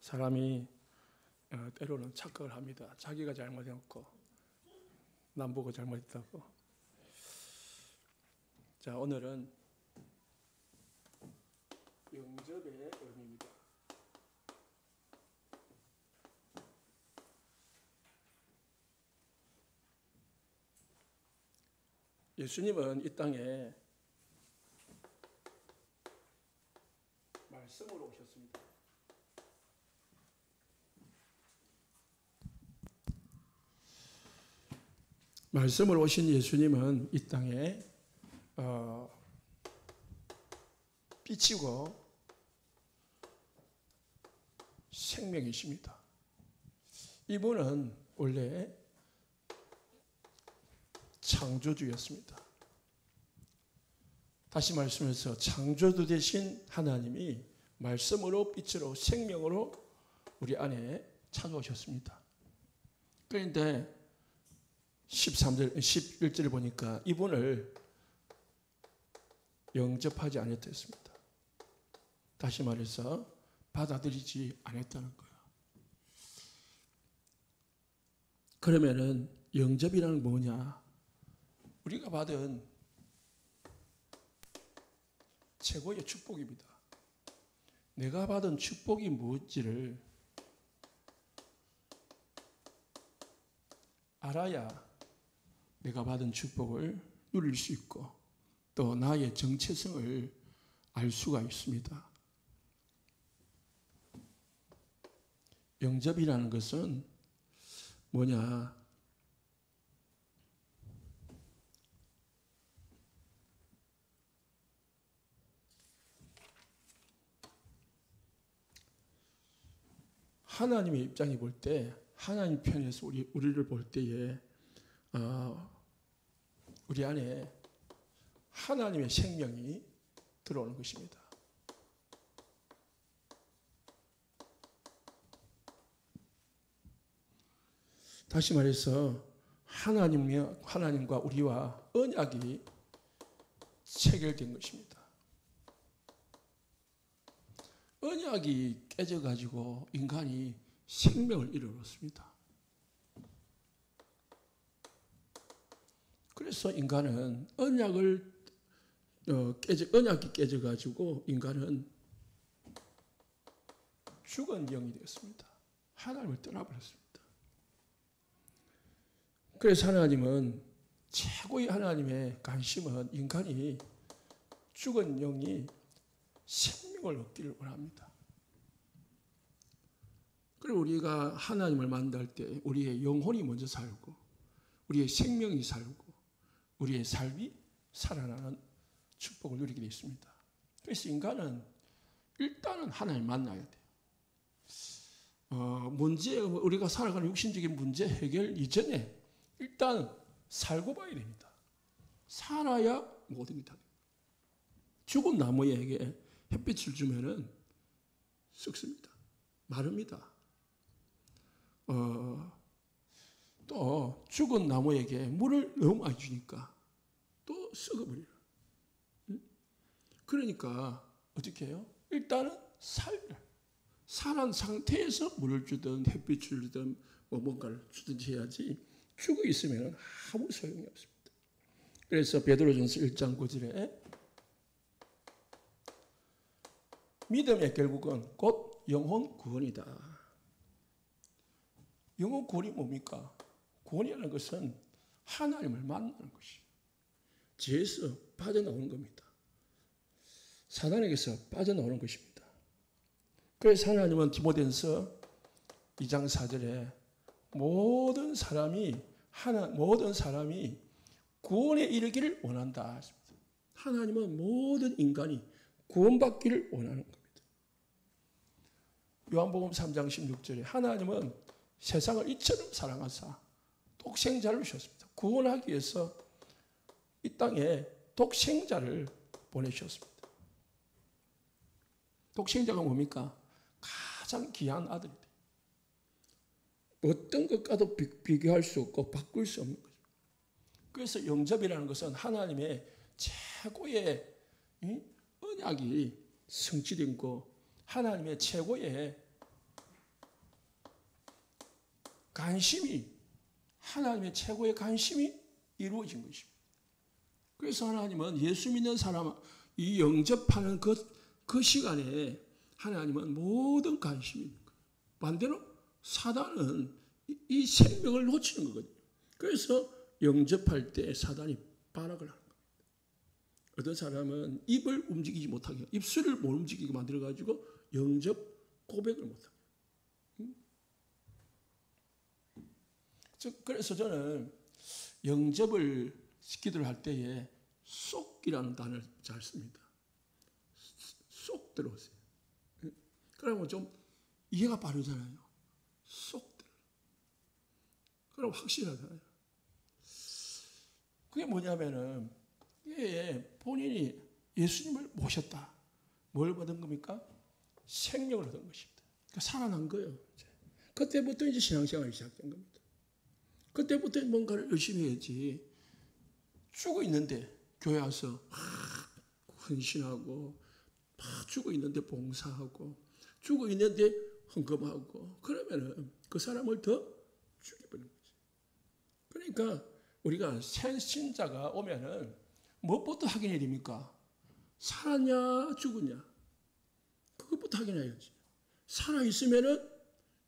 사람이 때로는 착각을 합니다. 자기가 잘못했고 남 보고 잘못했다고. 자, 오늘은 영접의 의미입니다. 예수님은 이 땅에 말씀으로 오셨습니다. 말씀으로 오신 예수님은 이 땅에 빛이고 생명이십니다. 이분은 원래 창조주였습니다. 다시 말씀해서 창조주 되신 하나님이 말씀으로 빛으로 생명으로 우리 안에 찾아오셨습니다. 그런데 13절, 11절을 보니까 이분을 영접하지 않았다 했습니다. 다시 말해서 받아들이지 않았다는 거예요. 그러면은 영접이라는 뭐냐? 우리가 받은 최고의 축복입니다. 내가 받은 축복이 무엇지를 알아야 내가 받은 축복을 누릴 수 있고 또 나의 정체성을 알 수가 있습니다. 영접이라는 것은 뭐냐? 하나님의 입장에 볼 때, 하나님 편에서 우리를 볼 때에 우리 안에 하나님의 생명이 들어오는 것입니다. 다시 말해서 하나님과 우리와 언약이 체결된 것입니다. 언약이 깨져가지고 인간이 생명을 잃어놓습니다. 그래서 인간은 언약이 깨져가지고 인간은 죽은 영이 되었습니다. 하나님을 떠나버렸습니다. 그래서 하나님은 최고의 하나님의 관심은 인간이 죽은 영이 생명을 얻기를 원합니다. 그리고 우리가 하나님을 만날 때 우리의 영혼이 먼저 살고 우리의 생명이 살고 우리의 삶이 살아나는 축복을 누리게 되어 있습니다. 그래서 인간은 일단은 하나님을 만나야 돼요. 우리가 살아가는 육신적인 문제 해결 이전에 일단 살고 봐야 됩니다. 살아야 모든 게 다 됩니다. 죽은 나무에게 햇빛을 주면은 썩습니다. 마릅니다. 또 죽은 나무에게 물을 너무 많이 주니까 또 썩어버려요. 그러니까 어떻게 해요? 일단은 살한 상태에서 물을 주든 햇빛을 주든 뭔가를 주든지 해야지 죽어 있으면 아무 소용이 없습니다. 그래서 베드로전서 1장 9절에 믿음의 결국은 곧 영혼 구원이다. 영혼 구원이 뭡니까? 구원이라는 것은 하나님을 만나는 것이에요. 죄에서 빠져나오는 겁니다. 사단에게서 빠져나오는 것입니다. 그래서 하나님은 디모데전서 2장 4절에 모든 사람이 구원에 이르기를 원한다. 하나님은 모든 인간이 구원받기를 원하는 겁니다. 요한복음 3장 16절에 하나님은 세상을 이처럼 사랑하사 독생자를 주셨습니다. 구원하기 위해서 이 땅에 독생자를 보내주셨습니다. 독생자가 뭡니까? 가장 귀한 아들이다. 어떤 것과도 비교할 수 없고 바꿀 수 없는 거죠. 그래서 영접이라는 것은 하나님의 최고의 언약이 성취된 거, 하나님의 최고의 관심이, 하나님의 최고의 관심이 이루어진 것입니다. 그래서 하나님은 예수 믿는 사람, 이 영접하는 그 시간에 하나님은 모든 관심이 있는 거예요. 반대로 사단은 이 생명을 놓치는 거거든요. 그래서 영접할 때 사단이 발악을 하는 겁니다. 어떤 사람은 입을 움직이지 못하게, 입술을 못 움직이게 만들어가지고 영접 고백을 못하게. 그래서 저는 영접을 기도를 할 때에 쏙이라는 단어를 잘 씁니다. 쏙 들어오세요. 그러면 좀 이해가 빠르잖아요. 쏙 들어. 그럼 확실하잖아요. 그게 뭐냐면은 본인이 예수님을 모셨다. 뭘 받은 겁니까? 생명을 얻은 것입니다. 그러니까 살아난 거예요. 그때부터 이제 신앙생활이 시작된 겁니다. 그때부터 뭔가를 열심히 해야지. 죽어 있는데 교회 와서 헌신하고, 죽어 있는데 봉사하고, 죽어 있는데 헌금하고, 그러면은 그 사람을 더 죽여버리는 거지. 그러니까 우리가 새 신자가 오면은 무엇부터 확인해야 됩니까? 살았냐 죽었냐? 그것부터 확인해야지. 살아있으면은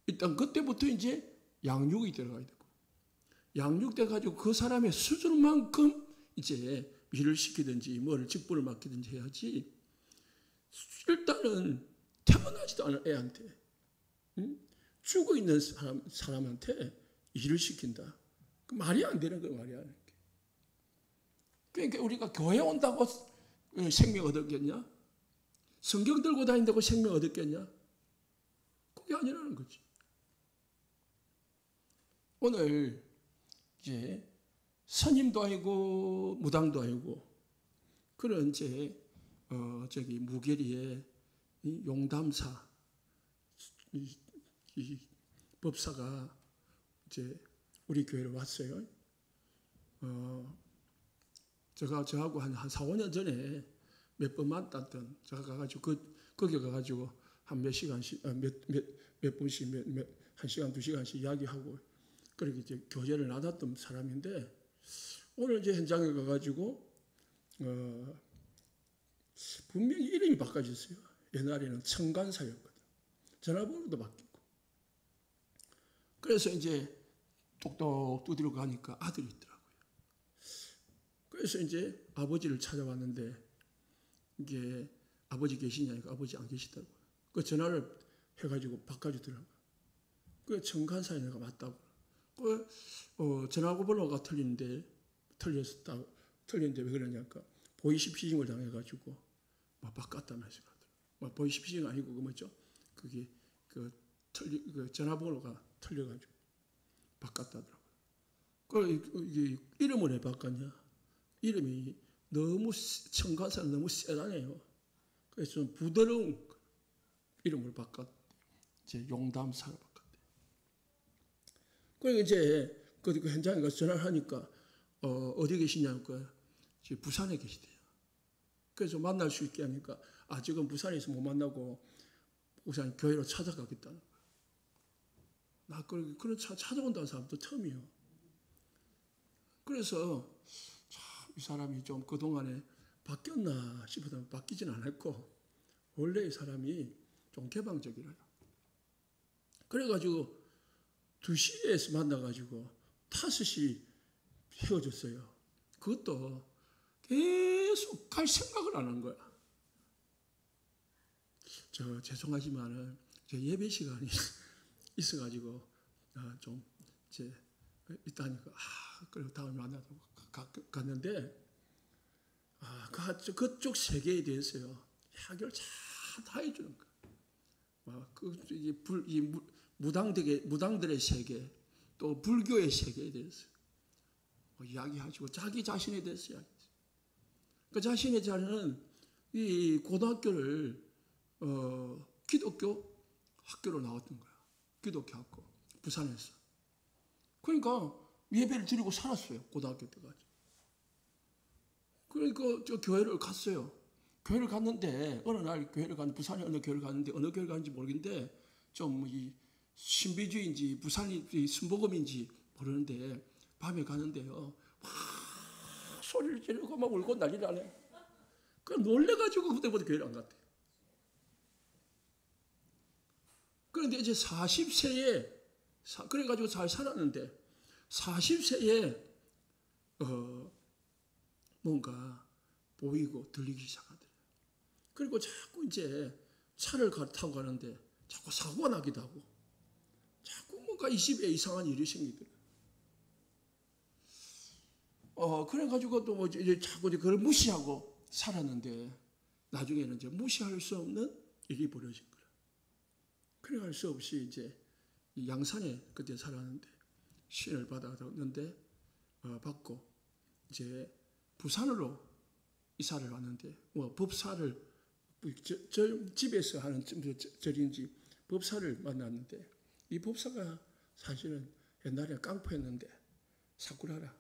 일단 그때부터 이제 양육이 들어가야 되고, 양육돼가지고 그 사람의 수준만큼 이제 일을 시키든지 뭐를 직분을 맡기든지 해야지. 일단은 태어나지도 않은 애한테, 죽어 있는 사람한테 일을 시킨다. 그 말이 안 되는 거예요. 말이 안 되는 게. 그러니까 우리가 교회 온다고 생명 얻었겠냐? 성경 들고 다닌다고 생명 얻었겠냐? 그게 아니라는 거지. 오늘 이제 선임도 아니고 무당도 아니고 그런 이제 무계리의 용담사 이 법사가 이제 우리 교회로 왔어요. 저하고 한 4, 5년 전에 몇 번 만났던, 제가 가가지고 거기 가가지고 한 몇 시간씩 몇 분씩 한 시간 2시간씩 이야기하고 그렇게 이제 교제를 나눴던 사람인데, 오늘 이제 현장에 가가지고 분명히 이름이 바꿔졌어요. 옛날에는 청간사였거든. 전화번호도 바뀌고. 그래서 이제 똑똑 두드려 가니까 아들이 있더라고요. 그래서 이제 아버지를 찾아왔는데, 이게 아버지 계시냐니까 아버지 안 계시다고. 그 전화를 해가지고 바꿔주더라고요. 그 청간사에 내가 맞다고. 전화번호가 틀렸는데 왜 그러냐니까 보이스피싱을 당해가지고 막 바꿨다면서 그러더라고요. 보이스피싱 아니고 그 뭐죠? 그게 그 전화번호가 틀려가지고 바꿨다더라고요. 이게 이름을 왜 바꿨냐? 이름이 너무 청간사는 너무 세다네요. 그래서 좀 부드러운 이름을 바꿨대. 이제 용담사로 바꿨대. 그리고 이제 그 현장에 가서 전화를 하니까 어디 계시냐고, 지금 부산에 계시대요. 그래서 만날 수 있게 하니까 지금 부산에서 못 만나고 부산 교회로 찾아가겠다는 거예요. 나 그런 찾아온다는 사람도 처음이에요. 그래서 이 사람이 좀 그동안에 바뀌었나 싶어도 바뀌진 않았고, 원래 이 사람이 좀 개방적이라요. 그래가지고 2시에서 만나가지고 5시 헤어졌어요. 그것도 계속 갈 생각을 안 한 거야. 죄송하지만은 제 예배 시간이 있어가지고 좀 이제 있다니까 그리고 다음에 만나서 갔는데 그쪽 세계에 대해서요 해결 다 해주는 거야. 무당들의 세계, 또 불교의 세계에 대해서 이야기하시고 자기 자신에 대해서 이야기했어요. 그 자신의 자녀는 이 고등학교를 기독교 학교로 나왔던 거야. 기독교 학교 부산에서. 그러니까 예배를 드리고 살았어요. 고등학교 때까지. 그러니까 저 교회를 갔어요. 교회를 갔는데 어느 날 부산에 어느 교회를 갔는데 어느 교회를 갔는지 모르겠는데 좀 신비주의인지 부산이 순복음인지 모르는데 밤에 가는데요. 막 소리를 지르고 막 울고 난리 나네. 그 놀래가지고 그때부터 교회를 안 갔대. 그런데 이제 40세에 그래가지고 잘 살았는데 40세에 뭔가 보이고 들리기 시작하더래요. 그리고 자꾸 이제 차를 타고 가는데 자꾸 사고가 나기도 하고 자꾸 뭔가 이 집에 이상한 일이 생기더래요. 그래가지고 또 뭐 이제 자꾸 그걸 무시하고 살았는데 나중에는 이제 무시할 수 없는 일이 벌어진 거예요. 그래 할 수 없이 이제 양산에 그때 살았는데 신을 받았는데 받고 이제 부산으로 이사를 왔는데 법사를 집에서 하는 절인지 법사를 만났는데 이 법사가 사실은 옛날에 깡패였는데 사쿠라라.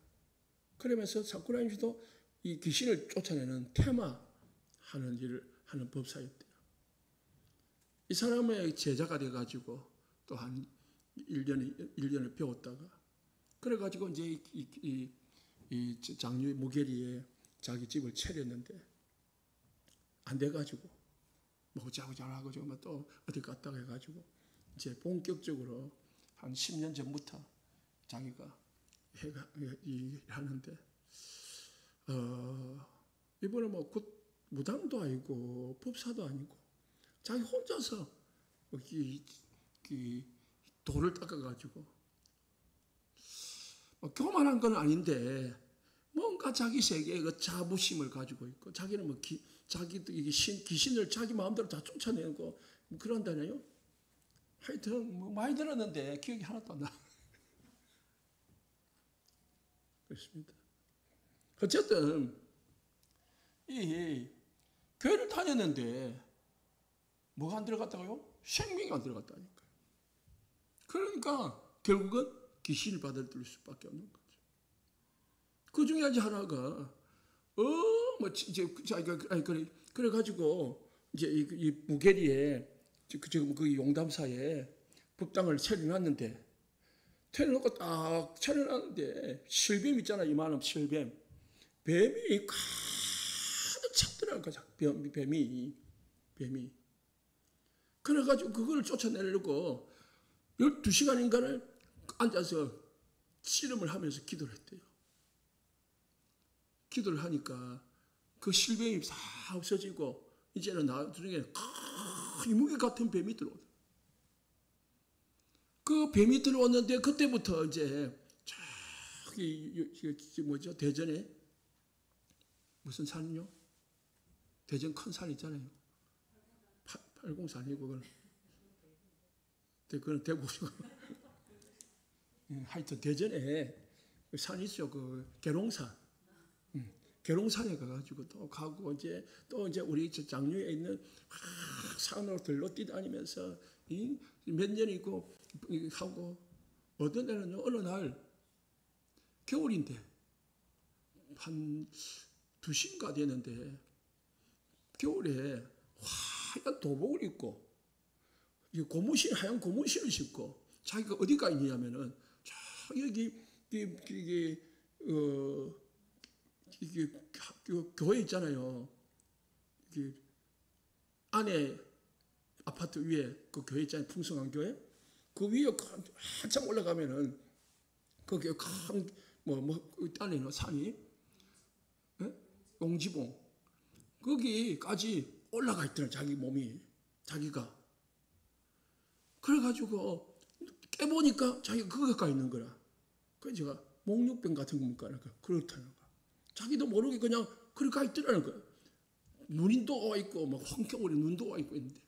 그러면서 사쿠라인지도 이 귀신을 쫓아내는 테마 하는 일을 하는 법사였대요. 이 사람의 제자가 돼가지고 또 한 1년을 배웠다가 그래가지고 이제 이 장류 무게리에 자기 집을 차렸는데 안 돼가지고 뭐 자고자고 또 어디 갔다가 해가지고 이제 본격적으로 한 10년 전부터 자기가 하는데 이번에 뭐 무당도 아니고 법사도 아니고 자기 혼자서 돌을 닦아가지고 교만한 건 아닌데 뭔가 자기 세계에 그 자부심을 가지고 있고 자기는 뭐 자기도 귀신을 자기 마음대로 다 쫓아내고 그런다네요. 하여튼 뭐 많이 들었는데 기억이 하나도 안 나. 그렇습니다. 어쨌든 이 교회를 다녔는데 뭐가 안 들어갔다고요? 생명이 안 들어갔다니까요. 그러니까 결국은 귀신을 받아들일 수밖에 없는 거죠. 그 중에 아주 하나가 뭐 이제 그래가지고 이제 이 무게리에 지금 그 용담사에 법당을 차려놨는데 차려놓고 딱 차려놨는데 실뱀 있잖아요. 이만한 실뱀. 뱀이 가득 찼더라고요. 뱀이. 그래가지고 그걸 쫓아내려고 12시간인가를 앉아서 씨름을 하면서 기도를 했대요. 기도를 하니까 그 실뱀이 다 없어지고 이제는 나중에 큰 이무기 같은 뱀이 들어오더라고요. 그 뱀이 들어왔는데 그때부터 이제 저기 뭐죠? 대전에 무슨 산이요? 대전 큰 산 있잖아요. 803이고 그건 대구시고 하여튼 대전에 산이 있어요. 그 계룡산. 계룡산에 가가지고 또 가고 또 이제 우리 장류에 있는 산으로 들러 뛰다니면서 몇 년이고 하고 어떤 날은요 어느 날 겨울인데 한 2시인가 되는데 겨울에 하얀 도복을 입고 하얀 고무신을 신고 자기가 어디 가 있냐면은 여기 이게 교회 있잖아요. 이게 안에 아파트 위에 그 교회 있잖아요. 풍성한 교회. 그 위에 한참 올라가면은 거기에 큰 안에는 산이 용지봉 거기까지 올라가 있더라. 자기 몸이 자기가. 그래가지고 깨보니까 자기가 거기 가 있는 거라. 그래서 제가 목욕병 같은 겁니까? 그렇다는 거. 자기도 모르게 그냥 그렇게 가 있더라는 거예요. 눈도 와 있고 막 황겨울에 눈도 와 있고 있는데.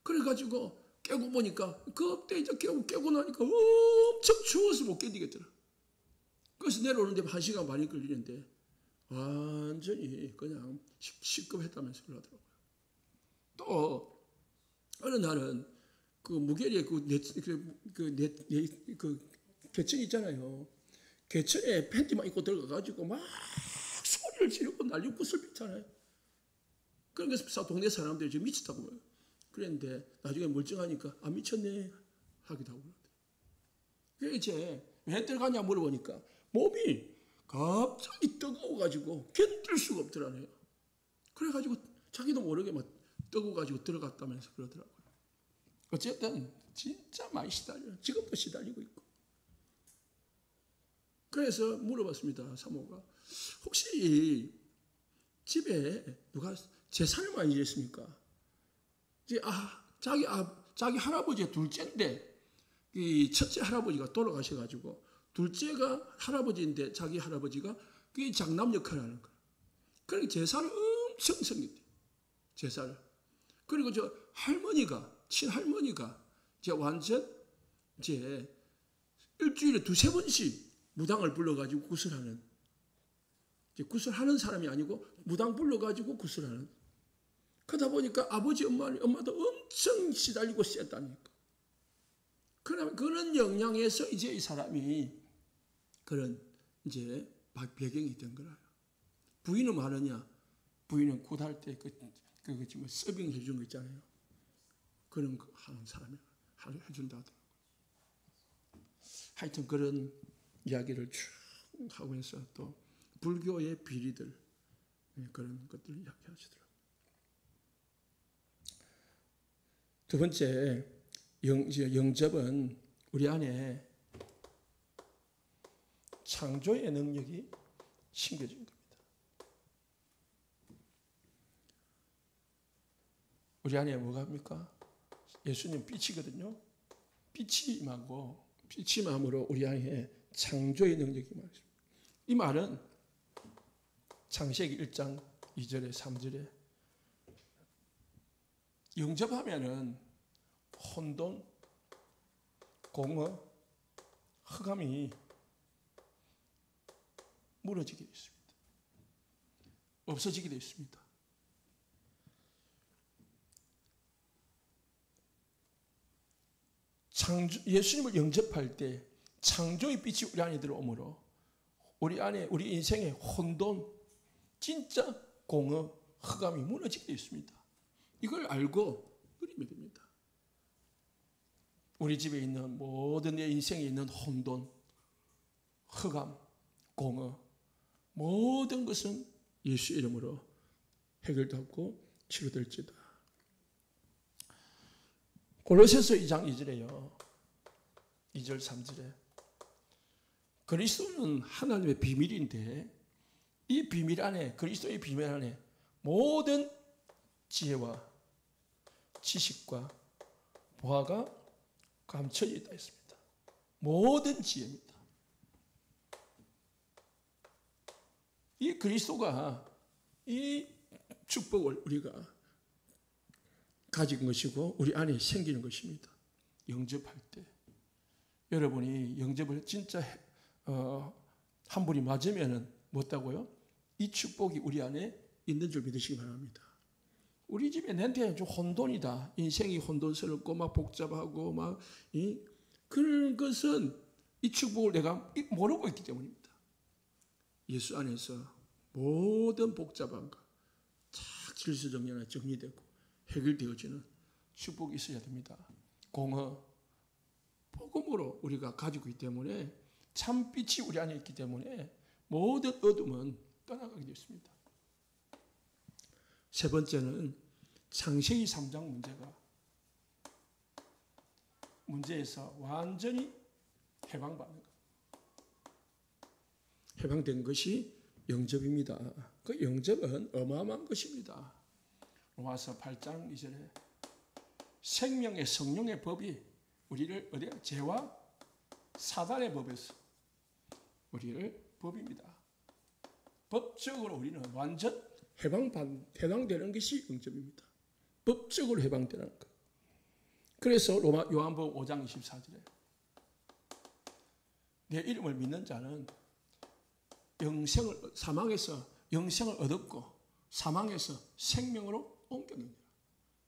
그래가지고 깨고 보니까 그때 이제 깨고 나니까 엄청 추워서 못 견디겠더라. 그래서 내려오는데 1시간 반이 걸리는데 완전히 그냥 시급했다면서 그러더라고요. 또 어느 날은 그 무게리에 그 개천 있잖아요. 개천에 팬티만 입고 들어가가지고 막 소리를 지르고 난리 꽃을 피잖아요. 그러니까 동네 사람들이 지금 미쳤다고 봐요. 그랬는데 나중에 멀쩡하니까 안 미쳤네 하기도 하고. 그래 이제 왜 들어가냐 물어보니까 몸이 갑자기 뜨거워가지고 견딜 수가 없더라네요. 그래가지고 자기도 모르게 막 뜨거워가지고 들어갔다면서 그러더라고요. 어쨌든 진짜 많이 시달려요. 지금도 시달리고 있고. 그래서 물어봤습니다. 사모가 혹시 집에 누가 재산을 많이 잃었습니까? 이제 자기 할아버지의 둘째인데 이 첫째 할아버지가 돌아가셔가지고 둘째가 할아버지인데 자기 할아버지가 그게 장남 역할을 하는 거예요. 그러니까 제사를 엄청 섬겼대요. 제사를. 그리고 저 친할머니가 이제 완전 이제 일주일에 2-3번씩 무당을 불러가지고 구슬하는, 이제 구슬하는 사람이 아니고 무당 불러가지고 구슬하는. 그러다 보니까 아버지 엄마도 엄청 시달리고 셌다니까. 그런 영향에서 이제 이 사람이 그런 이제 배경이 된 거라요. 부인은 뭐하느냐? 부인은 굿할 때 뭐 서빙 해준 거 있잖아요. 그런 거 하는 사람이 해준다 하더라고요. 하여튼 그런 이야기를 쭉 하면서 또 불교의 비리들 그런 것들을 이야기하시더라고요. 두 번째 영접은 우리 안에 창조의 능력이 심겨진 겁니다. 우리 안에 뭐가 합니까? 예수님 빛이거든요. 빛이 임함으로 우리 안에 창조의 능력이 임하십니다. 이 말은 창세기 1장 2절에 3절에 영접하면은 혼돈, 공허, 흑암이 무너지게 되어 있습니다. 없어지게 되어 있습니다. 예수님을 영접할 때 창조의 빛이 우리 안에 들어오므로 우리 안에 우리 인생의 혼돈, 진짜 공허, 흑암이 무너지게 되어 있습니다. 이걸 알고 누리면 됩니다. 우리 집에 있는 모든 내 인생에 있는 혼돈, 흑암, 공허 모든 것은 예수 이름으로 해결되고 치료될지다. 골로새서 2장 2절에요. 2절 3절에 그리스도는 하나님의 비밀인데 이 비밀 안에 그리스도의 비밀 안에 모든 지혜와 지식과 보화가 감춰져 있다 했습니다. 모든 지혜입니다. 이 그리스도가 이 축복을 우리가 가진 것이고 우리 안에 생기는 것입니다. 영접할 때 여러분이 영접을 진짜 한 분이 맞으면은 뭐다고요? 이 축복이 우리 안에 있는 줄 믿으시기 바랍니다. 우리 집에 내한테 좀 혼돈이다. 인생이 혼돈스럽고 막 복잡하고 막 그런 것은 이 축복을 내가 모르고 있기 때문입니다. 예수 안에서 모든 복잡함과 딱 질서정연하게 정리되고 해결되어지는 축복이 있어야 됩니다. 공허, 복음으로 우리가 가지고 있기 때문에 참빛이 우리 안에 있기 때문에 모든 어둠은 떠나가게 되었습니다. 세 번째는 창세기 3장 문제에서 완전히 해방받는 것. 해방된 것이 영접입니다. 그 영접은 어마어마한 것입니다. 로마서 8장 2절에 생명의 성령의 법이 우리를 죄와 사단의 법에서 우리를 법입니다. 법적으로 우리는 완전 해방되는 것이 영접입니다. 법적으로 해방되는 것. 그래서 요한복음 5장 24절에 내 이름을 믿는 자는 사망에서 영생을 얻었고 사망에서 생명으로 옮겼느니라.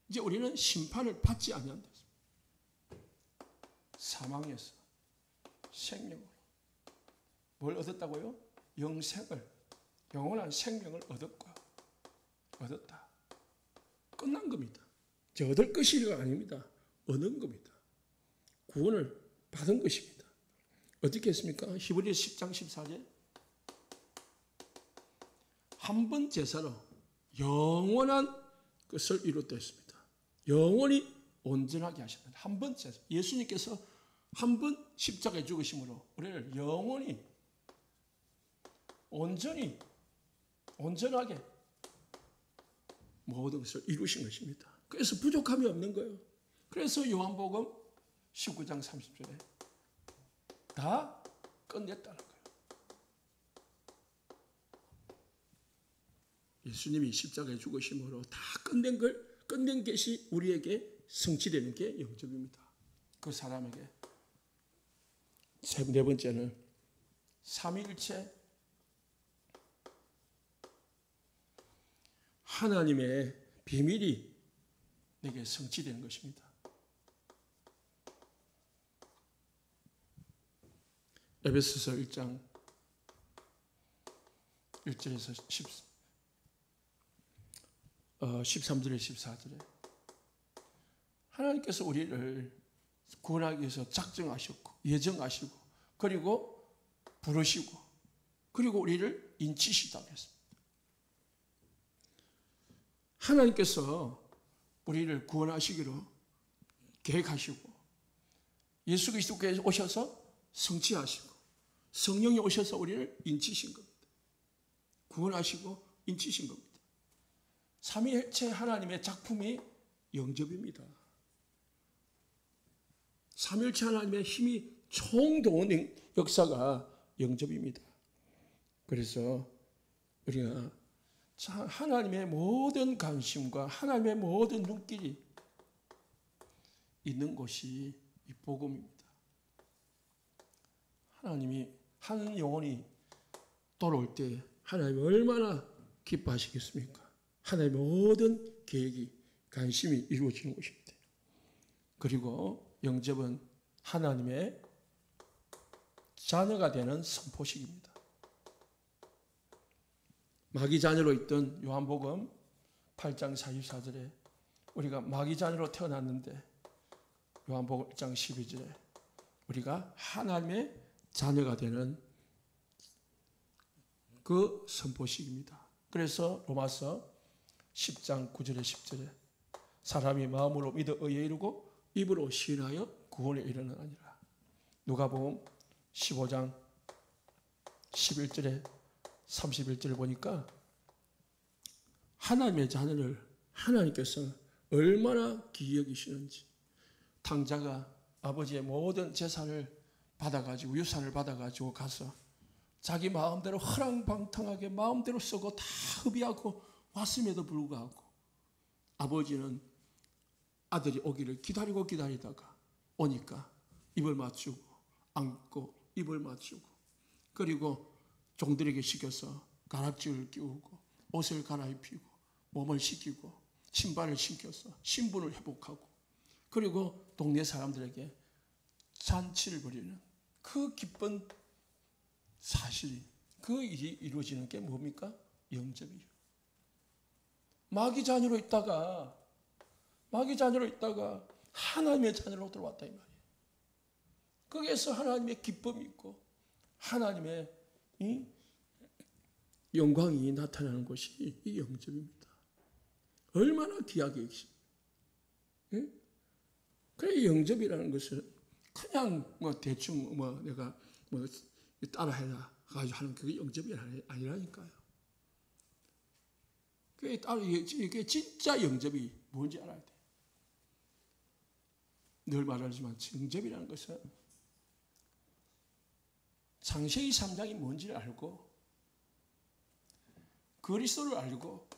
이제 우리는 심판을 받지 아니한다. 사망에서 생명으로 뭘 얻었다고요? 영원한 생명을 얻었다. 끝난 겁니다. 얻을 것이가 아닙니다. 얻는 겁니다. 구원을 받은 것입니다. 어떻게 했습니까? 히브리서 10장 14절 한 번 제사로 영원한 것을 이루었다 했습니다. 영원히 온전하게 하셨다. 한 번 제사. 예수님께서 한 번 십자가에 죽으심으로 우리를 영원히 온전하게 모든 것을 이루신 것입니다. 그래서 부족함이 없는 거예요. 그래서 요한복음 19장 30절에 다 끝냈다는 거예요. 예수님이 십자가에 죽으심으로 다 끝낸 것이 우리에게 성취되는 게 영접입니다. 그 사람에게. 네 번째는 삼위일체 하나님의 비밀이 내게 성취되는 것입니다. 에베소서 1장 1절에서 13절에 14절에 하나님께서 우리를 구원하기 위해서 작정하셨고 예정하시고 그리고 부르시고 그리고 우리를 인치시다고 했습니다. 하나님께서 우리를 구원하시기로 계획하시고 예수 그리스도께서 오셔서 성취하시고 성령이 오셔서 우리를 인치신 겁니다. 구원하시고 인치신 겁니다. 삼위일체 하나님의 작품이 영접입니다. 삼위일체 하나님의 힘이 총동원 역사가 영접입니다. 그래서 우리가 하나님의 모든 관심과 하나님의 모든 눈길이 있는 곳이 이 복음입니다. 하나님이 한 영혼이 돌아올 때 하나님이 얼마나 기뻐하시겠습니까? 하나님의 모든 계획이 관심이 이루어지는 곳입니다. 그리고 영접은 하나님의 자녀가 되는 선포식입니다. 마귀 자녀로 있던 요한복음 8장 44절에 우리가 마귀 자녀로 태어났는데 요한복음 1장 12절에 우리가 하나님의 자녀가 되는 그 선포식입니다. 그래서 로마서 10장 9절에 10절에 사람이 마음으로 믿어 의에 이르고 입으로 시인하여 구원에 이르느니라. 누가복음 15장 11절에 31절을 보니까 하나님의 자녀를 하나님께서 얼마나 귀히 여기시는지 탕자가 아버지의 모든 재산을 받아가지고 유산을 받아가지고 가서 자기 마음대로 허랑방탕하게 마음대로 쓰고 다 흡의하고 왔음에도 불구하고 아버지는 아들이 오기를 기다리다가 오니까 입을 맞추고 안고 입을 맞추고 그리고 종들에게 시켜서 가락지를 끼우고 옷을 갈아입히고 몸을 씻기고 신발을 신겨서 신분을 회복하고 그리고 동네 사람들에게 잔치를 벌이는 그 기쁜 사실이 그 일이 이루어지는 게 뭡니까? 영접이죠. 마귀 자녀로 있다가 하나님의 자녀로 들어왔다 이 말이에요. 거기에서 하나님의 기쁨이 있고 하나님의 이 영광이 나타나는 것이 이 영접입니다. 얼마나 귀하게 여기십니까? 응? 그래 영접이라는 것은 그냥 뭐 대충 뭐 내가 뭐 따라해라 가지고 하는 그게 영접이 아니라니까요. 이게 진짜 영접이 뭔지 알아야 돼. 늘 말하지만 영접이라는 것은 창세기 3장이 뭔지를 알고 그리스도를 알고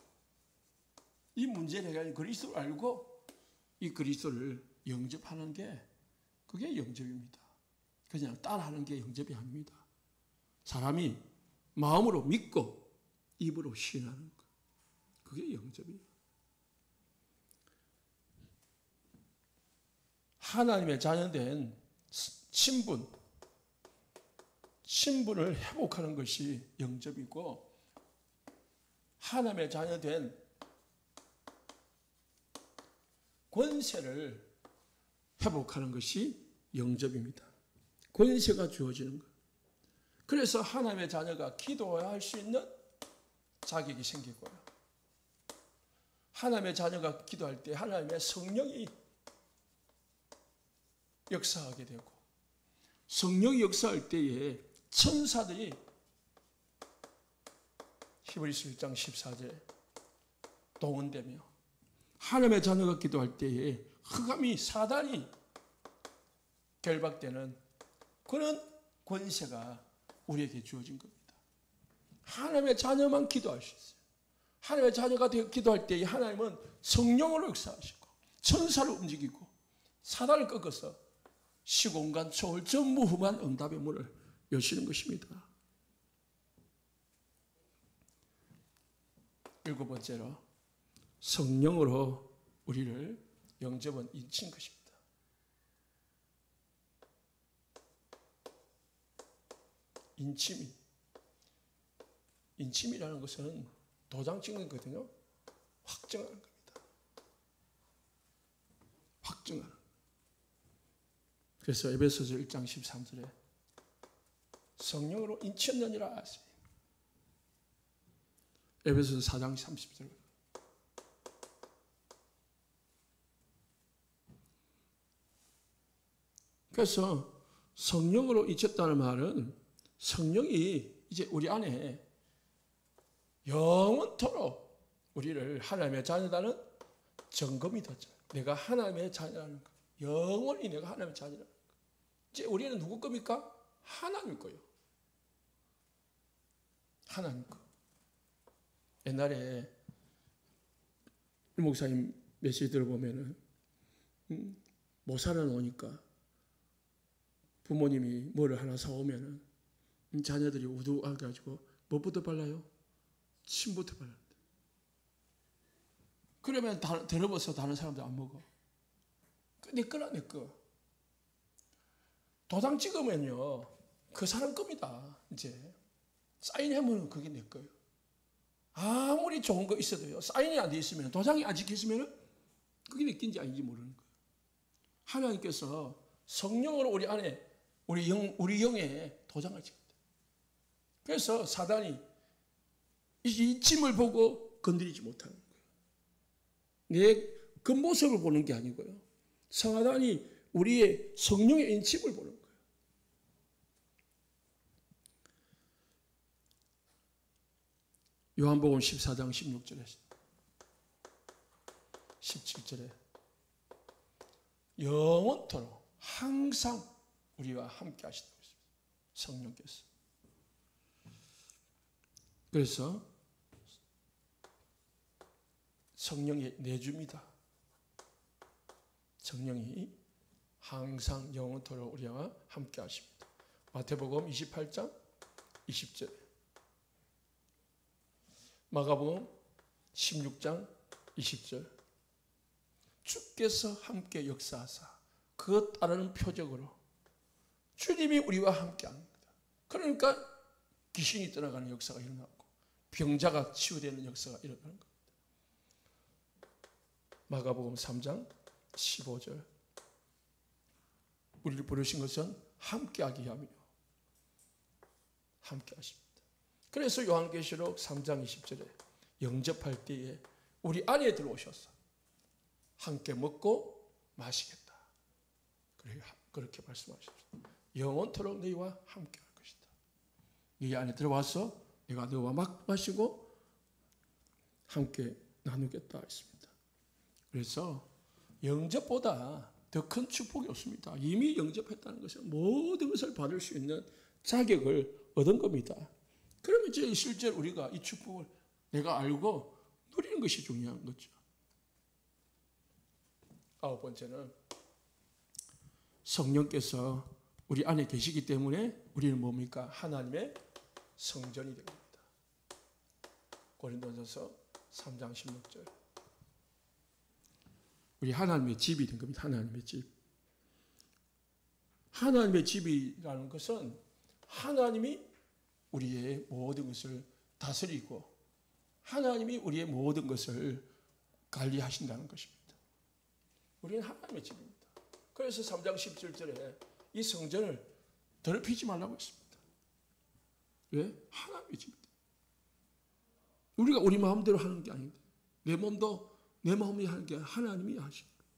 이 문제를 해결하는 그리스도를 알고 이 그리스도를 영접하는 게 그게 영접입니다. 그냥 따라하는 게 영접이 아닙니다. 사람이 마음으로 믿고 입으로 시인하는 것. 그게 영접이에요. 하나님의 자녀된 신분을 회복하는 것이 영접이고 하나님의 자녀된 권세를 회복하는 것이 영접입니다. 권세가 주어지는 것. 그래서 하나님의 자녀가 기도해야 할 수 있는 자격이 생기고요. 하나님의 자녀가 기도할 때 하나님의 성령이 역사하게 되고, 성령이 역사할 때에 천사들이 히브리서 1장 14절에 동원되며 하나님의 자녀가 기도할 때에 흑암이 사단이 결박되는 그런 권세가 우리에게 주어진 겁니다. 하나님의 자녀만 기도할 수 있어요. 하나님의 자녀가 기도할 때에 하나님은 성령으로 역사하시고 천사를 움직이고 사단을 꺾어서 시공간 초월 전무후무한 응답의 문을 여시는 것입니다. 7번째로 성령으로 우리를 영접은 인친 것입니다. 인침이라는 것은 도장 찍는 거거든요. 확증하는 겁니다. 확증하는. 그래서 에베소서 1장 13절에 성령으로 인치었느니라 하세요. 에베소서 4장 30절. 그래서 성령으로 인쳤다는 말은 성령이 이제 우리 안에 영원토록 우리를 하나님의 자녀다는 점검이 됐죠. 내가 하나님의 자녀라는 거. 영원히 내가 하나님의 자녀라는 거. 이제 우리는 누구 겁니까? 하나님 거요. 하나님 거. 옛날에 목사님 메시지 들어보면은 모사를 오니까 부모님이 뭐를 하나 사오면은 자녀들이 우두해가지고 뭐부터 발라요? 침부터 발라요. 그러면 더러워서 다른 사람들 안 먹어. 내 거라 내 거. 도장 찍으면요 그 사람 겁니다. 이제 사인하면 그게 내 거예요. 아무리 좋은 거 있어도요 사인이 안 돼 있으면, 도장이 안 찍혀 있으면 그게 내 건지 아닌지 모르는 거예요. 하나님께서 성령으로 우리 안에 우리 영에 도장을 찍었다. 그래서 사단이 이 짐을 보고 건드리지 못하는 거예요. 내 겉모습을 보는 게 아니고요. 사단이 우리의 성령의 인침을 보는 거예요. 요한복음 14장 16절에 17절에 영원토록 항상 우리와 함께 하신다고 했습니다. 성령께서. 그래서 성령의 내주입니다. 성령이 항상 영원토록 우리와 함께 하십니다. 마태복음 28장 20절, 마가복음 16장 20절, 주께서 함께 역사하사 그것 따르는 표적으로 주님이 우리와 함께 합니다. 그러니까 귀신이 떠나가는 역사가 일어나고 병자가 치유되는 역사가 일어나는 겁니다. 마가복음 3장 15절, 우리를 부르신 것은 함께하게 하며 함께 하십니다. 그래서 요한계시록 3장 20절에 영접할 때에 우리 안에 들어오셔서 함께 먹고 마시겠다. 그렇게 말씀하셨습니다. 영원토록 너희와 함께 할 것이다. 네 안에 들어와서 내가 너와 마시고 함께 나누겠다 했습니다. 그래서 영접보다 더 큰 축복이 없습니다. 이미 영접했다는 것은 모든 것을 받을 수 있는 자격을 얻은 겁니다. 그러면 이제 실제로 우리가 이 축복을 내가 알고 누리는 것이 중요한 거죠. 9번째는 성령께서 우리 안에 계시기 때문에 우리는 뭡니까? 하나님의 성전이 됩니다. 고린도전서 3장 16절. 우리 하나님의 집이 된 겁니다. 하나님의 집. 하나님의 집이라는 것은 하나님이 우리의 모든 것을 다스리고 하나님이 우리의 모든 것을 관리하신다는 것입니다. 우리는 하나님의 집입니다. 그래서 3장 17절에 이 성전을 더럽히지 말라고 했습니다. 왜? 하나님의 집이다. 우리가 우리 마음대로 하는 게 아닌데 내 몸도 내 마음이 하는 게 하나님이 하시는 거예요.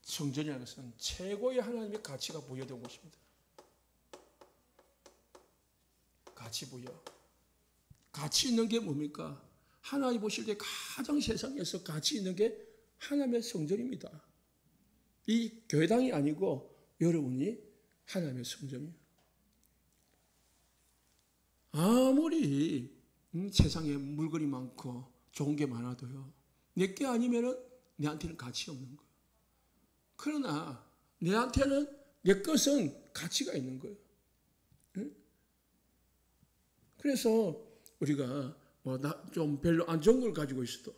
성전이라는 것은 최고의 하나님의 가치가 부여된 곳입니다. 가치 부여. 가치 있는 게 뭡니까? 하나님 보실 때 가장 세상에서 가치 있는 게 하나님의 성전입니다. 이 교회당이 아니고 여러분이 하나님의 성전이에요. 아무리 세상에 물건이 많고 좋은 게 많아도요. 내게 아니면은 내한테는 가치 없는 거예요. 그러나 내한테는 내 것은 가치가 있는 거예요. 응? 그래서 우리가 좀 별로 안 좋은 걸 가지고 있어도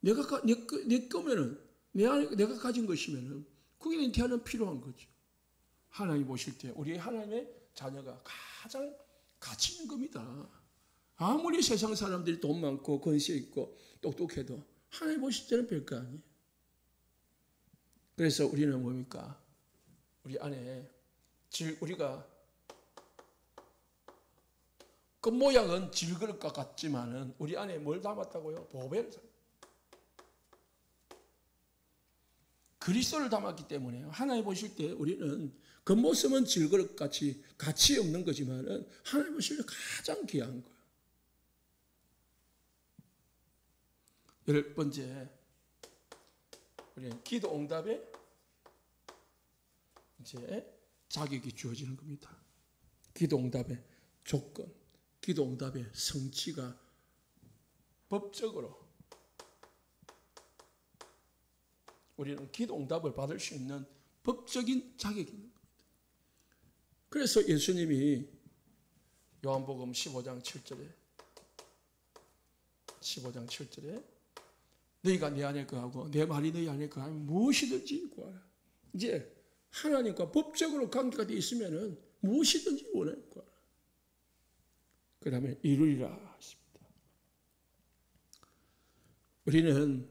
내 거면은 내가 가진 것이면은 그게 나한테는 필요한 거죠. 하나님 보실 때 우리 하나님의 자녀가 가장 가치 있는 겁니다. 아무리 세상 사람들이 돈 많고 권세 있고 똑똑해도 하나님 보실 때는 별거 아니에요. 그래서 우리는 뭡니까? 우리 안에 우리가 겉모양은 질그릇 것 같지만은 우리 안에 뭘 담았다고요? 보배를 담았어요. 그리스도를 담았기 때문에요. 하나님 보실 때 우리는 겉모습은 질그릇 같이 가치 없는 거지만은 하나님 보실 때 가장 귀한 거예요. 10번째, 우리는 기도 응답에 이제 자격이 주어지는 겁니다. 기도 응답의 조건, 기도 응답의 성취가 법적으로 우리는 기도 응답을 받을 수 있는 법적인 자격이 있는 겁니다. 그래서 예수님이 요한복음 15장 7절에 너희가 내 안에 거하고 내 말이 너희 안에 거하면 무엇이든지 구하라. 이제 하나님과 법적으로 관계가 되어 있으면은 무엇이든지 원하는 구하라. 그다음에 이루리라 하십니다. 우리는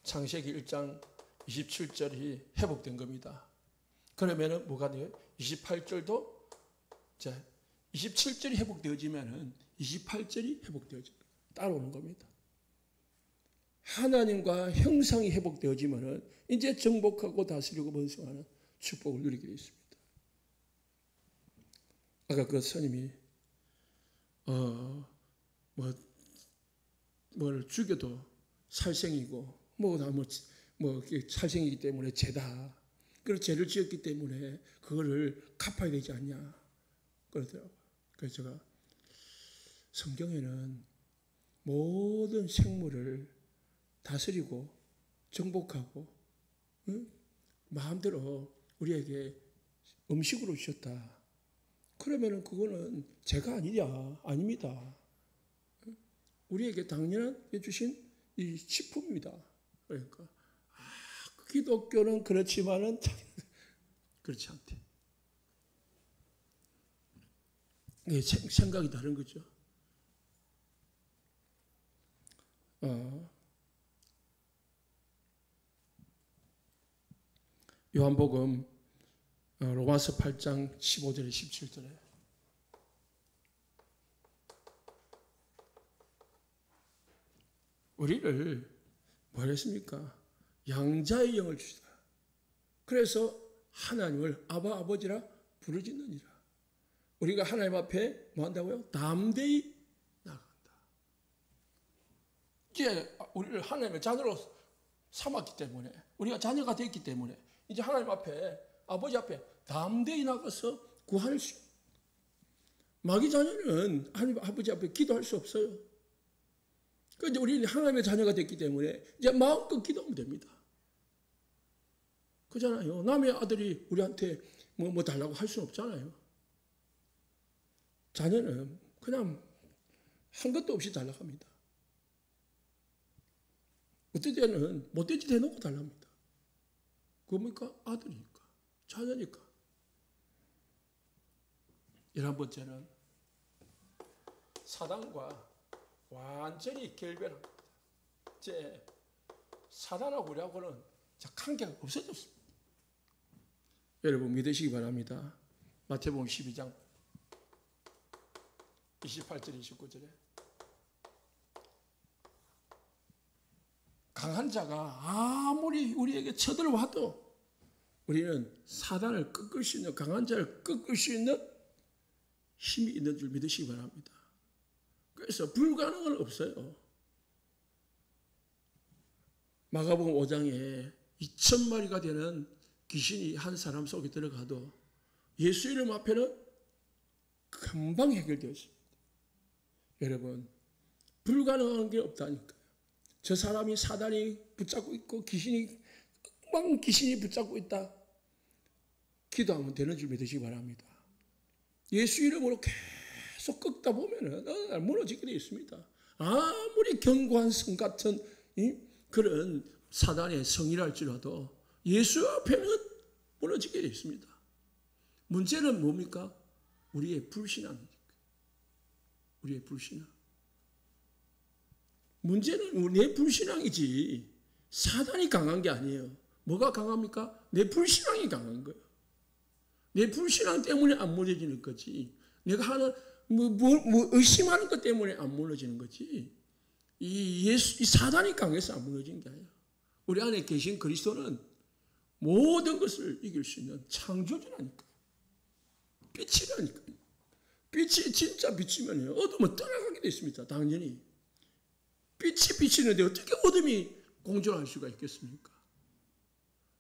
창세기 1장 27절이 회복된 겁니다. 그러면은 뭐가 돼요? 28절도 27절이 회복되어지면은 28절이 회복되어집니다. 따라오는 겁니다. 하나님과 형상이 회복되어지면은 이제 정복하고 다스리고 번성하는 축복을 누리게 되어 있습니다. 아까 그 스님이 뭘 죽여도 살생이고 살생이기 때문에 죄다. 그리고 죄를 지었기 때문에 그거를 갚아야 되지 않냐 그러더라고요. 그래서 제가 성경에는 모든 생물을 다스리고 정복하고 마음대로 우리에게 음식으로 주셨다. 그러면은 그거는 죄가 아닙니다. 우리에게 당연하게 주신 이 식품입니다. 그러니까 기독교는 그렇지만은 그렇지 않대. 이게 생각이 다른 거죠. 요한복음 로마서 8장 15절에 17절에 우리를 뭐랬습니까? 양자의 영을 주시다. 그래서 하나님을 아바 아버지라 부르짖느니라. 우리가 하나님 앞에 뭐 한다고요? 담대히 나간다. 이제 우리를 하나님의 자녀로 삼았기 때문에 우리가 자녀가 됐기 때문에 이제 하나님 앞에 아버지 앞에 담대히 나가서 구할 수. 마귀 자녀는 하나님 아버지 앞에 기도할 수 없어요. 그런데 우리는 하나님의 자녀가 됐기 때문에 이제 마음껏 기도하면 됩니다. 그잖아요. 남의 아들이 우리한테 뭐 달라고 할 수는 없잖아요. 자녀는 그냥 한 것도 없이 달라고 합니다. 어떨 때는 못된 짓 해놓고 달랍니다. 그거 뭡니까? 아들이니까. 자녀니까. 11번째는 사단과 완전히 결별합니다. 이제 사단하고 우리하고는 자, 관계가 없어졌습니다. 여러분 믿으시기 바랍니다. 마태복음 12장 28절 29절에 강한 자가 아무리 우리에게 쳐들어와도 우리는 사단을 꺾을 수 있는, 강한 자를 꺾을 수 있는 힘이 있는 줄 믿으시기 바랍니다. 그래서 불가능은 없어요. 마가복음 5장에 2,000마리가 되는 귀신이 한 사람 속에 들어가도 예수 이름 앞에는 금방 해결되었습니다. 여러분, 불가능한 게 없다니까요. 저 사람이 사단이 붙잡고 있고 귀신이 붙잡고 있다. 기도하면 되는 줄 믿으시기 바랍니다. 예수 이름으로 계속 꺾다 보면은 어느 날 무너지게 되어 있습니다. 아무리 견고한 성 같은 그런 사단의 성이라 할지라도 예수 앞에는 무너지게 되어 있습니다. 문제는 뭡니까? 우리의 불신앙입니다. 우리의 불신앙. 문제는 내 불신앙이지 사단이 강한 게 아니에요. 뭐가 강합니까? 내 불신앙이 강한 거예요. 내 불신앙 때문에 안 무너지는 거지. 내가 하는 의심하는 것 때문에 안 무너지는 거지. 이 사단이 강해서 안 무너진 게 아니에요. 우리 안에 계신 그리스도는 모든 것을 이길 수 있는 창조주라니까요. 빛이라니까요. 빛이 진짜 빛이면요, 어둠은 떠나가게 되어 있습니다. 당연히. 빛이 비치는데 어떻게 어둠이 공존할 수가 있겠습니까?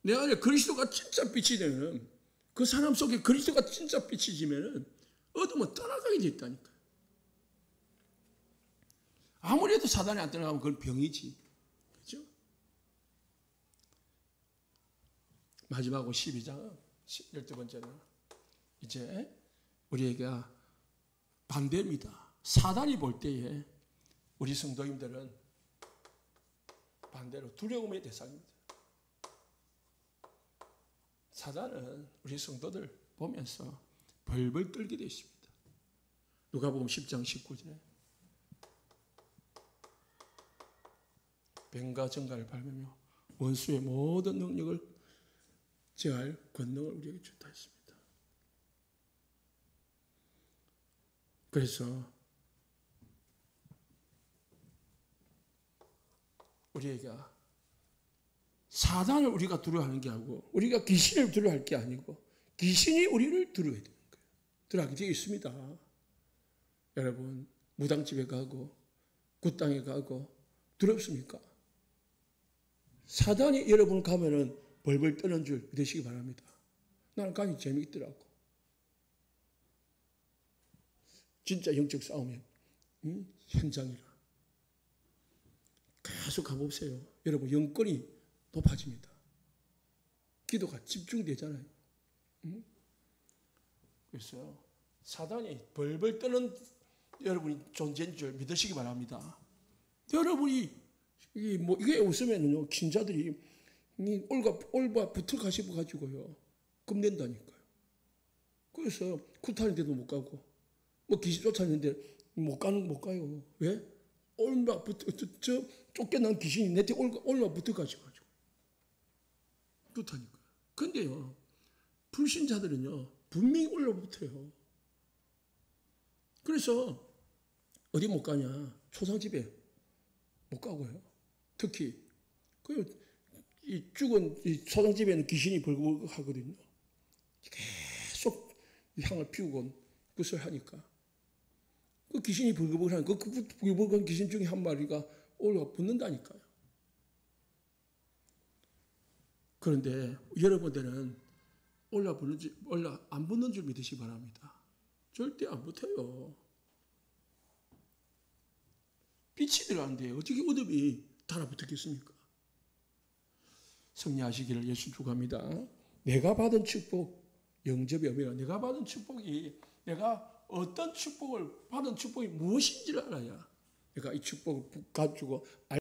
내 안에 그리스도가 진짜 빛이 되면, 그 사람 속에 그리스도가 진짜 빛이 지면은 어둠은 떠나가게 되어 있다니까요. 아무리 해도 사단이 안 떠나가면 그건 병이지. 그렇죠? 마지막으로 12장은 12번째는 이제 우리에게 반대입니다. 사단이 볼 때에 우리 성도님들은 반대로 두려움의 대상입니다. 사단은 우리 성도들 보면서 벌벌 떨게 되어 있습니다. 누가복음 10장 19절에 뱀과 정갈을 밟으며 원수의 모든 능력을 제할 권능을 우리에게 주다 했습니다. 그래서 우리에게 사단을 우리가 두려워하는 게 아니고 우리가 귀신을 두려워할 게 아니고 귀신이 우리를 두려워해야 되는 거예요. 두려워하게 되어 있습니다. 여러분, 무당집에 가고 굿당에 가고 두렵습니까? 사단이 여러분 가면은 벌벌 떠는 줄 믿으시기 바랍니다. 나는 가기 재미있더라고. 진짜 영적 싸움의 현장이라. 계속 가보세요. 여러분, 영권이 높아집니다. 기도가 집중되잖아요. 그래서 사단이 벌벌 떠는 여러분이 존재인 줄 믿으시기 바랍니다. 여러분이 이게 웃으면요, 신자들이 올바 붙어 가시고요 겁낸다니까요. 그래서 쿠타는데도 못 가고 귀신 쫓았는데 못 가요. 왜? 올바 쫓겨난 귀신이 내 데 올바 붙어 가지고 그렇다니까요. 근데요, 불신자들은요 분명히 올라붙어요. 그래서 어디 못 가냐? 초상집에 못 가고요. 특히 이 죽은 이 초상집에는 귀신이 벌거하거든요. 계속 향을 피우고 그것을 하니까 그 귀신이 벌거하니까 그 벌거한 귀신 중에 한 마리가 올라가 붙는다니까요. 그런데 여러분들은 올라 안 붙는 줄 믿으시기 바랍니다. 절대 안 붙어요. 빛이 들어가는데 어떻게 어둠이 달아붙었겠습니까? 승리하시기를 예수 축복합니다. 내가 받은 축복, 영접이 아니라 내가 받은 축복이, 내가 어떤 축복을 받은 축복이 무엇인지를 알아야 내가 이 축복을 가지고